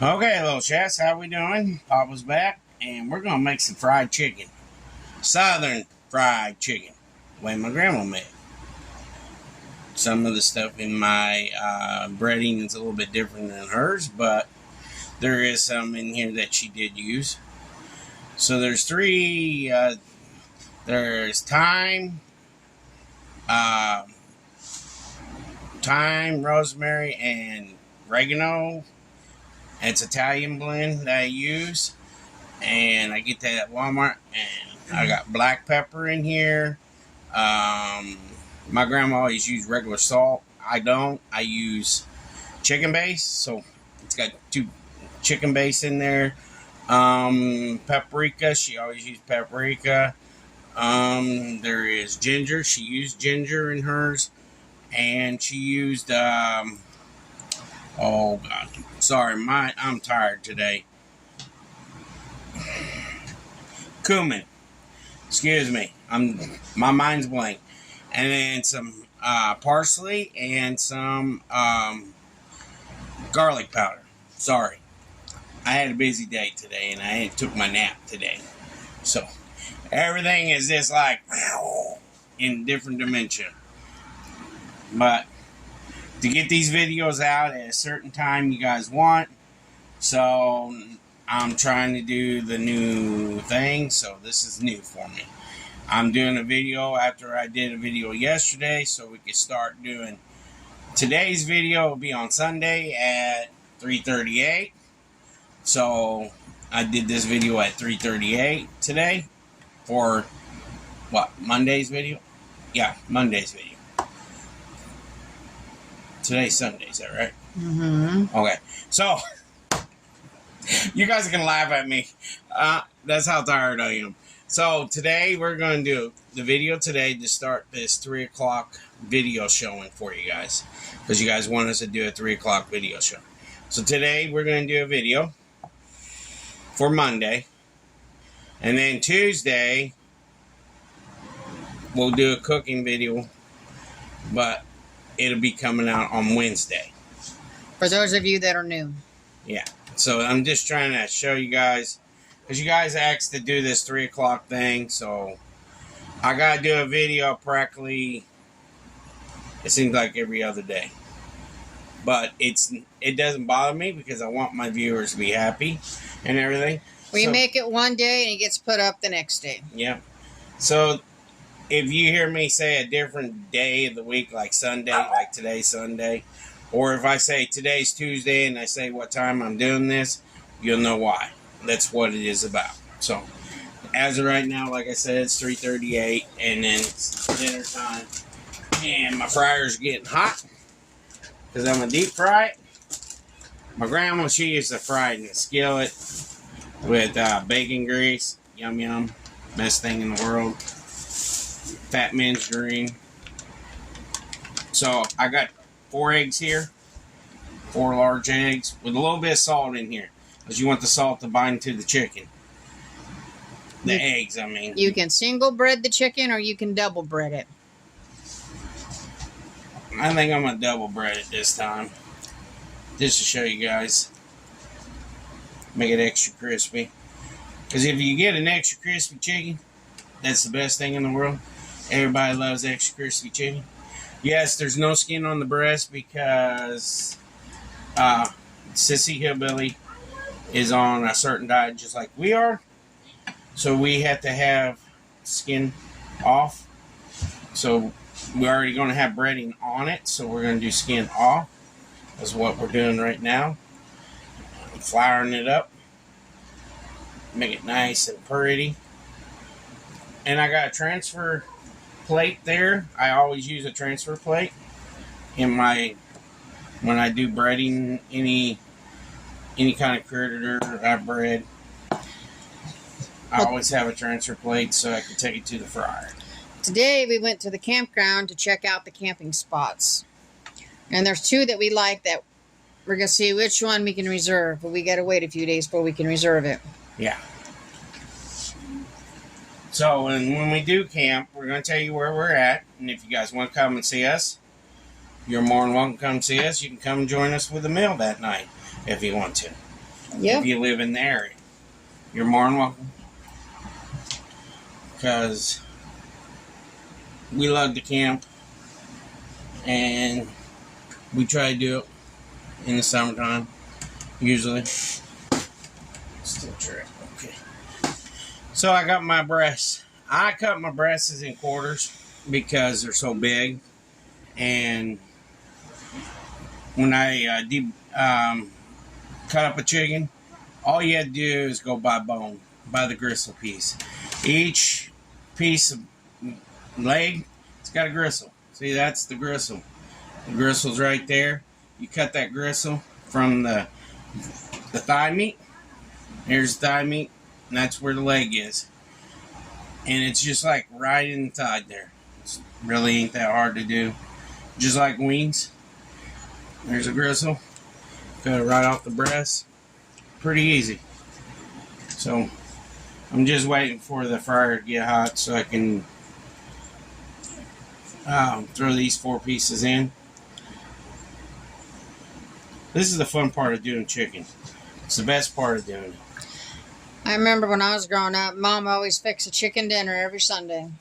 Okay, little chats, how we doing? Papa's back, and we're gonna make some fried chicken. Southern fried chicken, the way my grandma made. Some of the stuff in my breading is a little bit different than hers, but there is some in here that she did use. So there's three. There's thyme, rosemary, and oregano. It's Italian blend that I use, and I get that at Walmart. And I got black pepper in here. My grandma always used regular salt. I don't. I use chicken base, so it's got 2 chicken base in there. Paprika. She always used paprika. There is ginger. She used ginger in hers, and she used oh God, sorry, I'm tired today. Cumin. Excuse me, my mind's blank. And then some parsley and some garlic powder. Sorry, I had a busy day today, and I took my nap today, so everything is just like in different dimension. But to get these videos out at a certain time you guys want, so I'm trying to do the new thing, so this is new for me. I'm doing a video after I did a video yesterday, so we can start doing today's video. Will be on Sunday at 3:38. So I did this video at 3:38 today for what, Monday's video? Yeah, Monday's video. Today's Sunday, is that right? Mm-hmm. Okay, so you guys are gonna laugh at me. That's how tired I am. So today we're going to do the video today to start this 3 o'clock video showing for you guys, because you guys want us to do a 3 o'clock video show. So today we're going to do a video for Monday, and then Tuesday we'll do a cooking video, but it'll be coming out on Wednesday. For those of you that are new. Yeah. So I'm just trying to show you guys, because you guys asked to do this 3 o'clock thing, so I got to do a video practically, it seems like every other day. But it doesn't bother me, because I want my viewers to be happy and everything. We make it one day and it gets put up the next day. Yeah. So if you hear me say a different day of the week, like Sunday, like today's Sunday, or if I say today's Tuesday and I say what time I'm doing this, you'll know why. That's what it is about. So as of right now, like I said, it's 3:38, and then it's dinner time, and my fryer's getting hot because I'm gonna deep fry it. My grandma, she used to fry it in a skillet with bacon grease. Yum yum, best thing in the world. Fat man's dream. So I got 4 eggs here, 4 large eggs with a little bit of salt in here, because you want the salt to bind to the chicken. The eggs, I mean. You can single bread the chicken, or you can double bread it. I think I'm going to double bread it this time, just to show you guys. Make it extra crispy. Because if you get an extra crispy chicken, that's the best thing in the world. Everybody loves extra crispy chicken. Yes, there's no skin on the breast, because Sissy Hillbilly is on a certain diet just like we are. So we have to have skin off. So we're already going to have breading on it, so we're going to do skin off. That's what we're doing right now. I'm flouring it up. Make it nice and pretty. And I got a transfer plate there. I always use a transfer plate in when I do breading any kind of critter I bread. I always have a transfer plate so I can take it to the fryer. Today we went to the campground to check out the camping spots. And there's 2 that we like that we're going to see which one we can reserve. But we got to wait a few days before we can reserve it. Yeah. So when we do camp, we're going to tell you where we're at. And if you guys want to come and see us, you're more than welcome to come see us. You can come and join us with a meal that night if you want to. Yep. If you live in the area, you're more than welcome. Because we love to camp, and we try to do it in the summertime, usually. Still try. Okay. So I got my breasts. I cut my breasts in quarters because they're so big, and when I cut up a chicken, all you had to do is go by bone, by the gristle piece. Each piece of leg, it's got a gristle. See, that's the gristle. The gristle's right there. You cut that gristle from the thigh meat. Here's the thigh meat, and that's where the leg is. And it's just like right inside there. It really ain't that hard to do. Just like wings. There's a gristle. Cut it right off the breast. Pretty easy. So I'm just waiting for the fryer to get hot so I can throw these 4 pieces in. This is the fun part of doing chicken. It's the best part of doing it. I remember when I was growing up, Mom always fixed a chicken dinner every Sunday.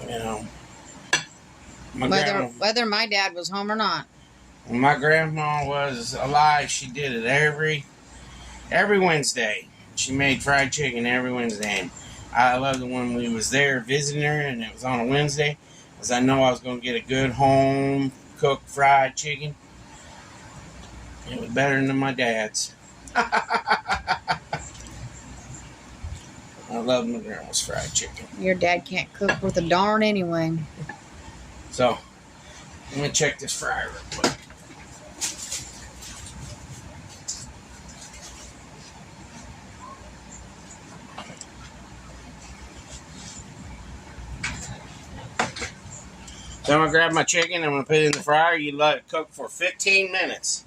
You know, Whether my dad was home or not. when my grandma was alive, she did it every Wednesday. She made fried chicken every Wednesday. And I loved it when we was there visiting her and it was on a Wednesday, because I know I was going to get a good home cooked fried chicken. It was better than my dad's. I love my grandma's fried chicken. Your dad can't cook worth a darn anyway. So, let me check this fryer real quick. So I'm going to grab my chicken, I'm going to put it in the fryer. You let it cook for 15 minutes.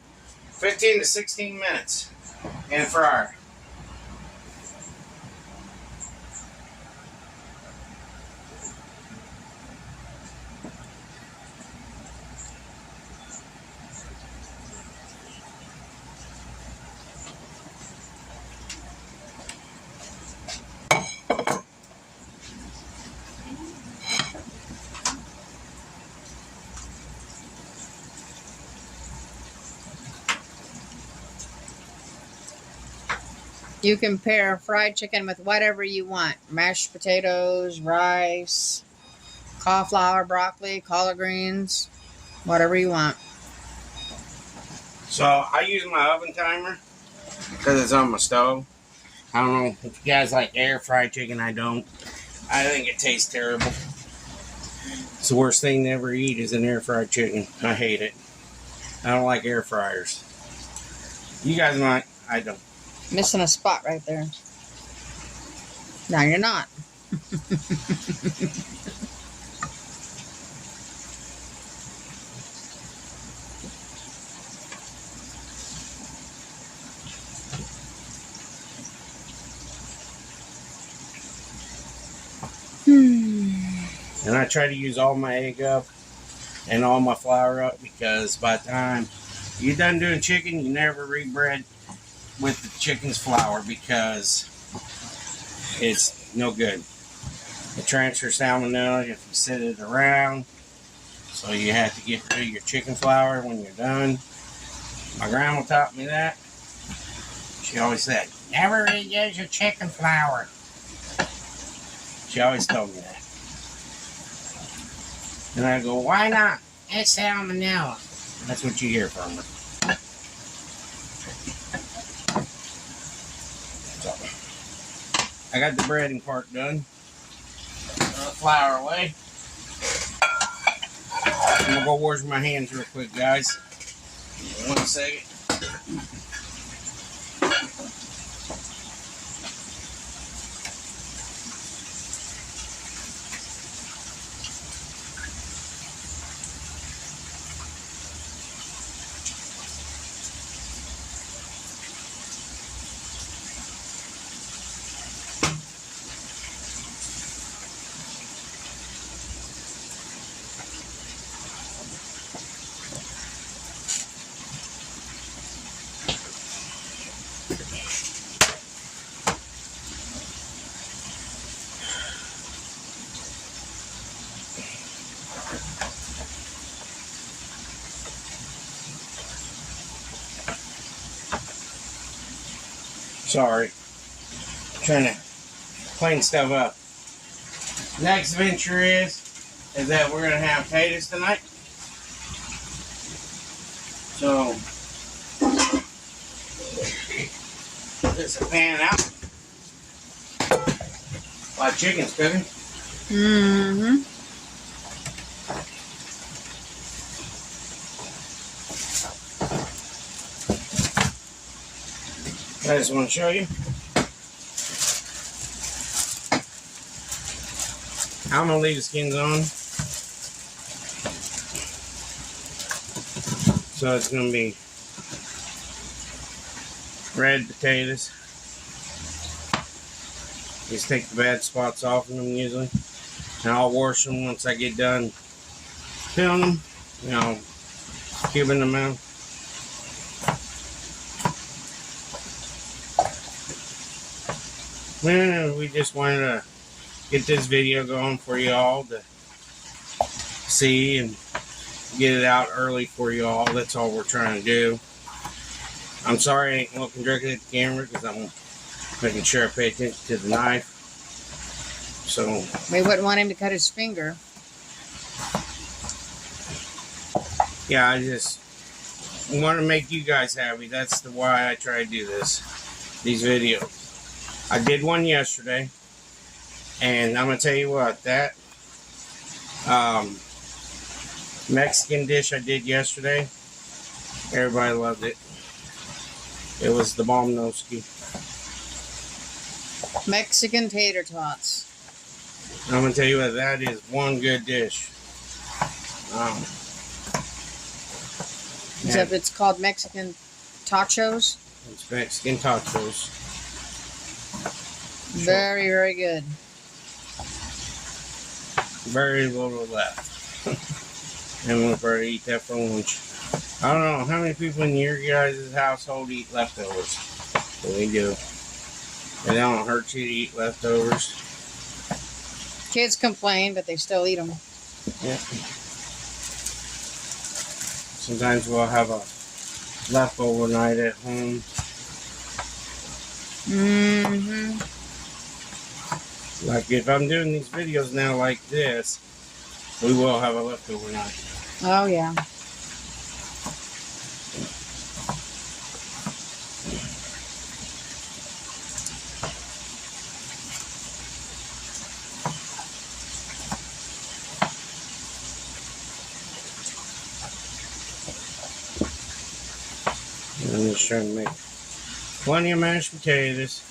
15 to 16 minutes in the fryer. You can pair fried chicken with whatever you want. Mashed potatoes, rice, cauliflower, broccoli, collard greens, whatever you want. So I use my oven timer because it's on my stove. I don't know if you guys like air fried chicken. I don't. I think it tastes terrible. It's the worst thing to ever eat is an air fried chicken. I hate it. I don't like air fryers. You guys might. I don't. Missing a spot right there. No, you're not. And I try to use all my egg up and all my flour up, because by the time you're done doing chicken, you never rebread with the chicken's flour, because it's no good. It transfers salmonella if you set it around. So you have to get rid of your chicken flour when you're done. My grandma taught me that. She always said, never reuse your chicken flour. She always told me that. And I go, why not? It's salmonella. That's what you hear from her. So, I got the breading part done. Throw the flour away. I'm going to go wash my hands real quick, guys. 1 second. Sorry. Trying to clean stuff up. Next venture is that we're going to have potatoes tonight. So, put this pan out while chicken's cooking. Mm-hmm. I just want to show you. I'm going to leave the skins on. So it's going to be red potatoes. Just take the bad spots off of them usually. And I'll wash them once I get done peeling them. You know, cubing them out. And we just wanted to get this video going for y'all to see and get it out early for y'all. That's all we're trying to do. I'm sorry I ain't looking directly at the camera because I'm making sure I pay attention to the knife. So We wouldn't want him to cut his finger. yeah, I just want to make you guys happy. That's why I try to do these videos. I did one yesterday, and I'm gonna tell you what, that Mexican dish I did yesterday, everybody loved it. It was the Bomnoski. Mexican tater tots. I'm gonna tell you what, that is one good dish. Except it's called Mexican tachos. It's Mexican tacos. Very, very good. Very little left. And we'll probably eat that for lunch. I don't know how many people in your guys' household eat leftovers. But we do. It don't hurt you to eat leftovers. Kids complain, but they still eat them. Yeah. Sometimes we'll have a leftover night at home. Mm-hmm. Like if I'm doing these videos now like this, we will have a leftover night. Oh, yeah. I'm just trying to make plenty of mashed potatoes.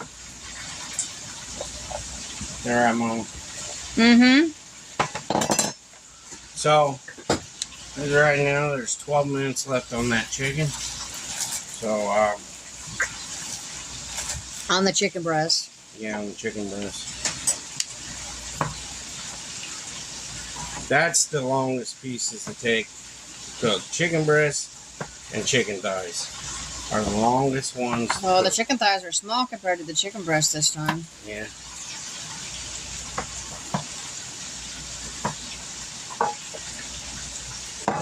All right, Mom. Mm-hmm. So, as of right now, there's 12 minutes left on that chicken. So, On the chicken breast. yeah, on the chicken breast. That's the longest pieces to take to cook. Chicken breast and chicken thighs are the longest ones. Oh, the chicken thighs are small compared to the chicken breast this time. Yeah.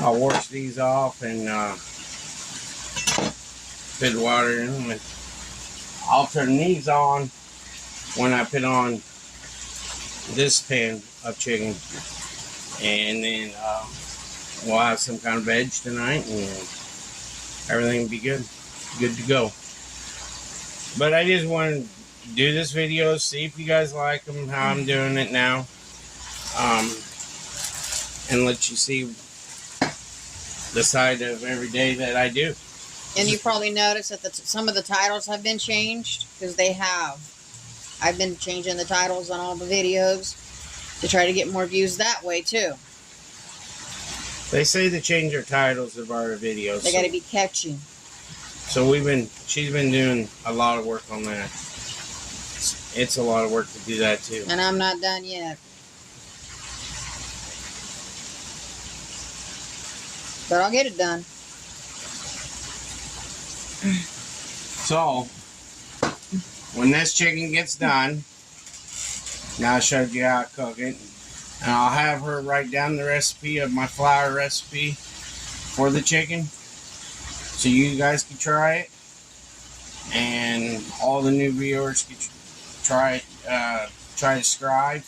I'll wash these off and put water in them. And I'll turn these on when I put on this pan of chicken. And then we'll have some kind of veg tonight and everything will be good. Good to go. But I just want to do this video, see if you guys like them, how I'm doing it now. And let you see the side of every day that I do. And you probably noticed that some of the titles have been changed, because they have. I've been changing the titles on all the videos to try to get more views that way too. They say to change our titles of our videos. They got to be catchy. So she's been doing a lot of work on that. It's a lot of work to do that too. And I'm not done yet. But I'll get it done. So, when this chicken gets done, now I showed you how to cook it. And I'll have her write down the recipe of my flour recipe for the chicken, so you guys can try it. and all the new viewers could try to subscribe.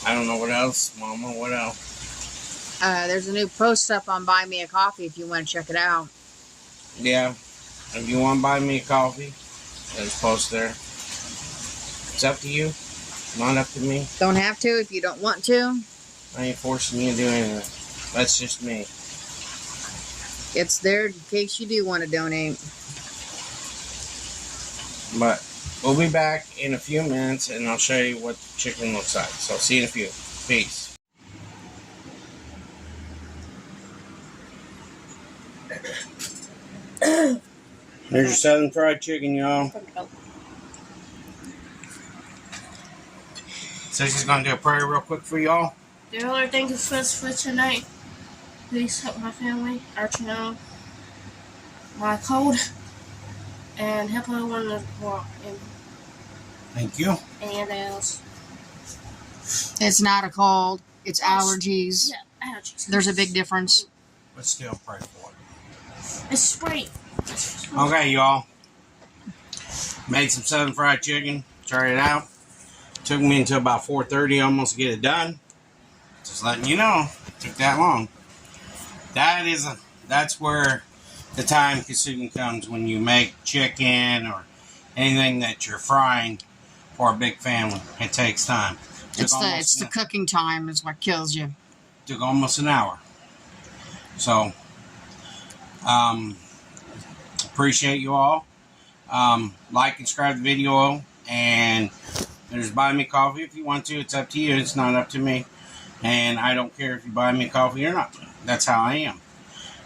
I don't know what else, Mama. What else? There's a new post up on Buy Me a Coffee if you want to check it out. Yeah, if you want to buy me a coffee, there's a post there. It's up to you, not up to me. Don't have to if you don't want to. I ain't forcing you to do anything. That's just me. It's there in case you do want to donate. But we'll be back in a few minutes, and I'll show you what the chicken looks like. So, see you in a few. Peace. There's your southern fried chicken, y'all. So she's going to do a prayer real quick for y'all. Dear Lord, thank you for tonight. Please help my family, our channel, my cold, and help everyone in the world. Thank you. Anything else? It's not a cold. It's allergies. Yeah, allergies. There's a big difference. But still pray for it. It's spring. Okay, y'all. Made some southern fried chicken. Tried it out. Took me until about 4:30 almost to get it done. Just letting you know. It took that long. That's where the time consuming comes when you make chicken or anything that you're frying for a big family. It takes time. It's the cooking time is what kills you. Took almost an hour. So, appreciate you all. Like and subscribe to the video, and there's buy me coffee if you want to. It's up to you. It's not up to me. And I don't care if you buy me coffee or not. That's how I am.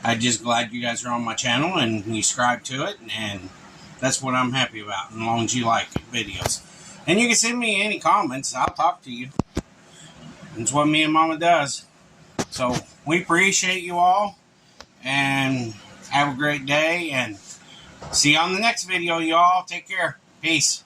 I'm just glad you guys are on my channel and you subscribe to it, and that's what I'm happy about, as long as you like videos. And you can send me any comments. I'll talk to you. That's what me and Mama does. So we appreciate you all, and have a great day, and see you on the next video, y'all. Take care. Peace.